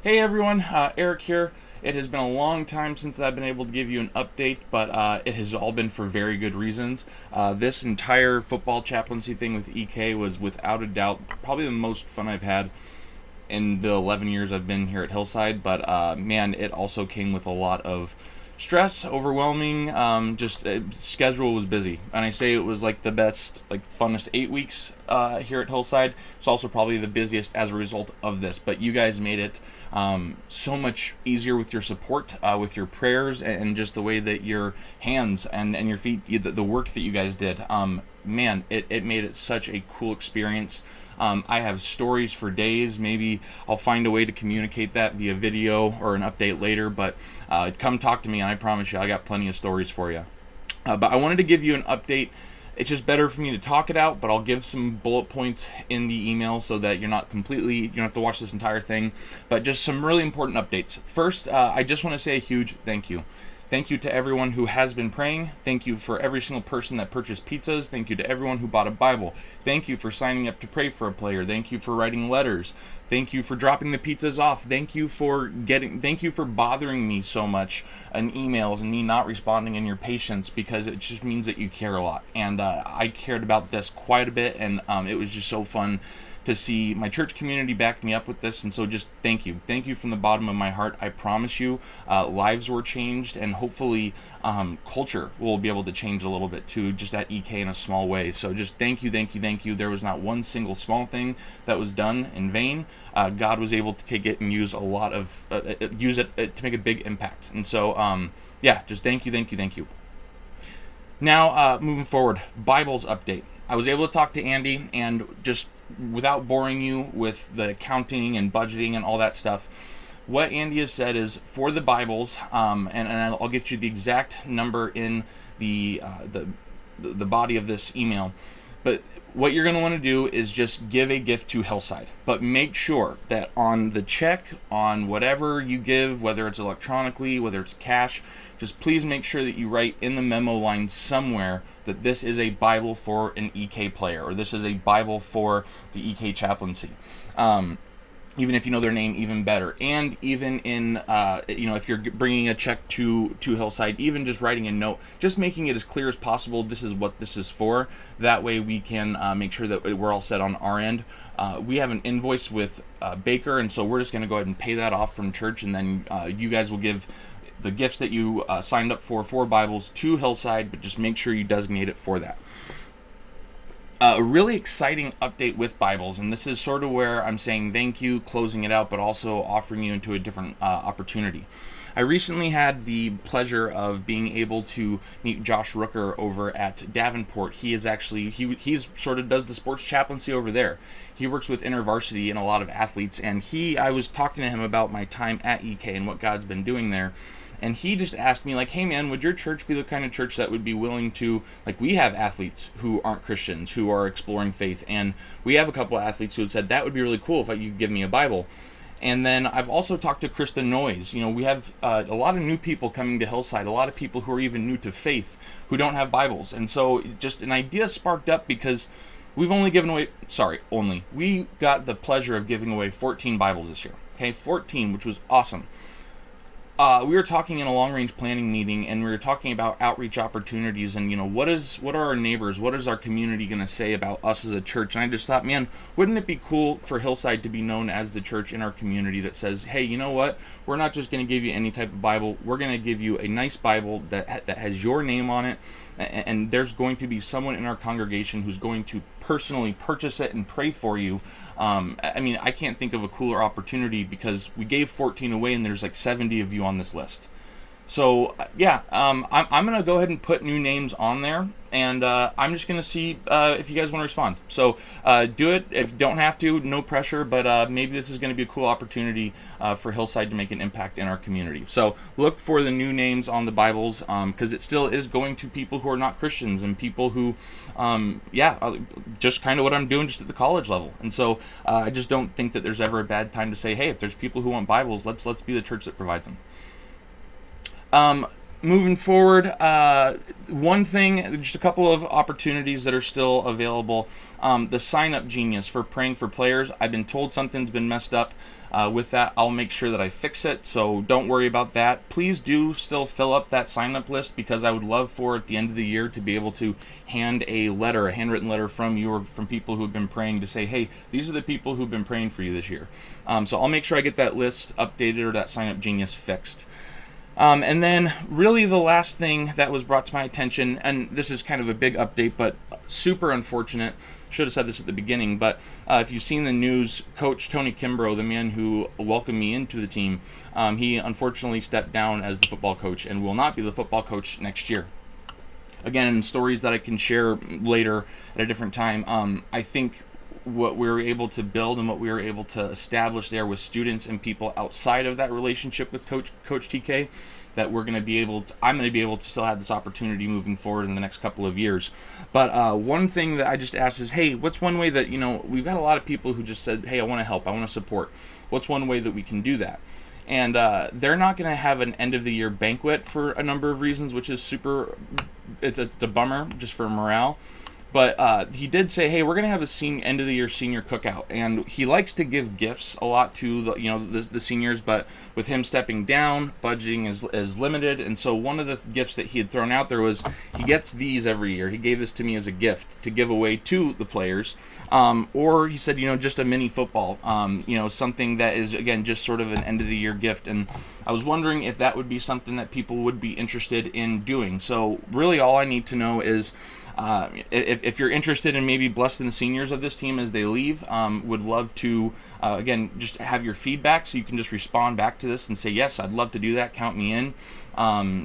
Hey everyone, Eric here. It has been a long time since I've been able to give you an update, but it has all been for very good reasons. This entire football chaplaincy thing with EK was without a doubt probably the most fun I've had in the 11 years I've been here at Hillside, but man, it also came with a lot of stress, overwhelming. Just schedule was busy, and I say it was like the best, like funnest 8 weeks here at Hillside. It's also probably the busiest as a result of this. But you guys made it so much easier with your support, with your prayers, and just the way that your hands and your feet, the work that you guys did. Man, it made it such a cool experience. I have stories for days. Maybe I'll find a way to communicate that via video or an update later, but come talk to me, and I promise you I got plenty of stories for you. But I wanted to give you an update. It's just better for me to talk it out, but I'll give some bullet points in the email so that you're not completely, you don't have to watch this entire thing, but just some really important updates. First, I just want to say a huge thank you. Thank you to everyone who has been praying. Thank you for every single person that purchased pizzas. Thank you to everyone who bought a Bible. Thank you for signing up to pray for a player. Thank you for writing letters. Thank you for dropping the pizzas off. Thank you for bothering me so much in emails and me not responding, and your patience, because it just means that you care a lot. And I cared about this quite a bit, and it was just so fun to see my church community back me up with this. And so just thank you from the bottom of my heart. I promise you, lives were changed, and hopefully culture will be able to change a little bit too, just at EK in a small way. So just thank you. There was not one single small thing that was done in vain. God was able to take it and use a lot of use it to make a big impact. And so yeah, just thank you. Now, moving forward, Bibles update. I was able to talk to Andy, and just without boring you with the accounting and budgeting and all that stuff, what Andy has said is for the Bibles, and I'll get you the exact number in the body of this email. But what you're going to want to do is just give a gift to Hillside. But make sure that on the check, on whatever you give, whether it's electronically, whether it's cash, just please make sure that you write in the memo line somewhere that this is a Bible for an EK player, or this is a Bible for the EK chaplaincy. Even if you know their name, even better. And even in, if you're bringing a check to Hillside, even just writing a note, just making it as clear as possible, this is what this is for. That way we can make sure that we're all set on our end. We have an invoice with Baker, and so we're just going to go ahead and pay that off from church, and then you guys will give the gifts that you signed up for Bibles to Hillside, but just make sure you designate it for that. A really exciting update with Bibles, and this is sort of where I'm saying thank you, closing it out, but also offering you into a different opportunity. I recently had the pleasure of being able to meet Josh Rooker over at Davenport. He is actually, he's sort of does the sports chaplaincy over there. He works with InterVarsity and a lot of athletes, and I was talking to him about my time at EK and what God's been doing there. And he just asked me, like, hey man, would your church be the kind of church that would be willing to, like, we have athletes who aren't Christians who are exploring faith, and we have a couple of athletes who had said that would be really cool if you could give me a Bible. And then I've also talked to Krista Noyes. We have a lot of new people coming to Hillside, a lot of people who are even new to faith who don't have Bibles. And so just an idea sparked up, because we got the pleasure of giving away 14 Bibles this year. Okay, 14, which was awesome. We were talking in a long-range planning meeting, and we were talking about outreach opportunities, and what are our neighbors, what is our community going to say about us as a church? And I just thought, man, wouldn't it be cool for Hillside to be known as the church in our community that says, hey, you know what, we're not just going to give you any type of Bible, we're going to give you a nice Bible that has your name on it, and there's going to be someone in our congregation who's going to personally purchase it and pray for you. I can't think of a cooler opportunity, because we gave 14 away, and there's like 70 of you on this list. So I'm going to go ahead and put new names on there, and I'm just going to see if you guys want to respond. So do it. If you don't have to, no pressure, but maybe this is going to be a cool opportunity for Hillside to make an impact in our community. So look for the new names on the Bibles, because it still is going to people who are not Christians, and people who, just kind of what I'm doing just at the college level. And so I just don't think that there's ever a bad time to say, hey, if there's people who want Bibles, let's be the church that provides them. moving forward, one thing, just a couple of opportunities that are still available. The Sign Up Genius for praying for players. I've been told something's been messed up with that. I'll make sure that I fix it, so don't worry about that. Please do still fill up that sign up list, because I would love for at the end of the year to be able to hand a letter, a handwritten letter from you or from people who've been praying to say, hey, these are the people who've been praying for you this year. So I'll make sure I get that list updated or that Sign Up Genius fixed. And then really the last thing that was brought to my attention, and this is kind of a big update, but super unfortunate. Should have said this at the beginning, but if you've seen the news, Coach Tony Kimbrough, the man who welcomed me into the team, he unfortunately stepped down as the football coach and will not be the football coach next year. Again, stories that I can share later at a different time. I think what we were able to build and what we were able to establish there with students and people outside of that relationship with Coach TK, that we're going to be able to, I'm going to be able to still have this opportunity moving forward in the next couple of years. But one thing that I just asked is, hey, what's one way that, we've got a lot of people who just said, hey, I want to help, I want to support. What's one way that we can do that? And they're not going to have an end of the year banquet for a number of reasons, which is it's a bummer just for morale. But he did say, hey, we're going to have a end of the year senior cookout. And he likes to give gifts a lot to the seniors, but with him stepping down, budgeting is limited. And so one of the gifts that he had thrown out there was he gets these every year. He gave this to me as a gift to give away to the players. Or he said, just a mini football, something that is, again, just sort of an end of the year gift. And I was wondering if that would be something that people would be interested in doing. So really all I need to know is, if you're interested in maybe blessing the seniors of this team as they leave, would love to, again, just have your feedback so you can just respond back to this and say, yes, I'd love to do that. Count me in.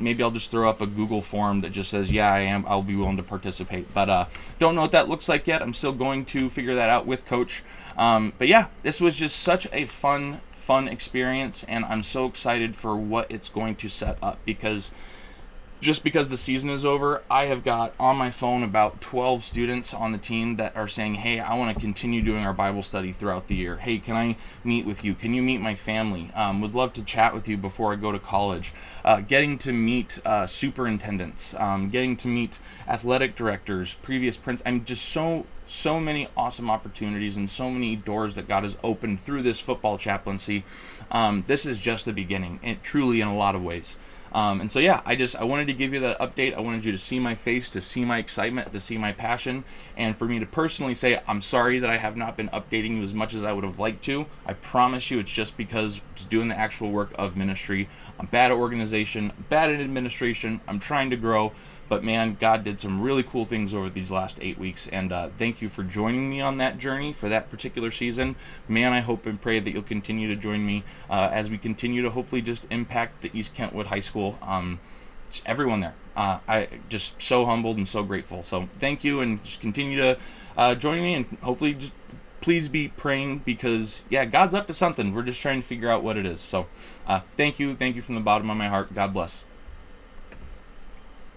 Maybe I'll just throw up a Google form that just says, yeah, I'll be willing to participate. But don't know what that looks like yet. I'm still going to figure that out with Coach. But yeah, this was just such a fun experience, and I'm so excited for what it's going to set up, because the season is over, I have got on my phone about 12 students on the team that are saying, hey, I want to continue doing our Bible study throughout the year. Hey, can I meet with you? Can you meet my family? Would love to chat with you before I go to college. Getting to meet superintendents, getting to meet athletic directors, previous just so many awesome opportunities and so many doors that God has opened through this football chaplaincy. This is just the beginning, and truly in a lot of ways. And so, yeah, I wanted to give you that update. I wanted you to see my face, to see my excitement, to see my passion, and for me to personally say, I'm sorry that I have not been updating you as much as I would have liked to. I promise you it's just because it's doing the actual work of ministry. I'm bad at organization, bad at administration. I'm trying to grow. But man, God did some really cool things over these last 8 weeks, and thank you for joining me on that journey for that particular season. Man, I hope and pray that you'll continue to join me as we continue to hopefully just impact the East Kentwood High School. Everyone there. I just so humbled and so grateful. So thank you, and just continue to join me, and hopefully just please be praying, because yeah, God's up to something. We're just trying to figure out what it is. So thank you from the bottom of my heart. God bless.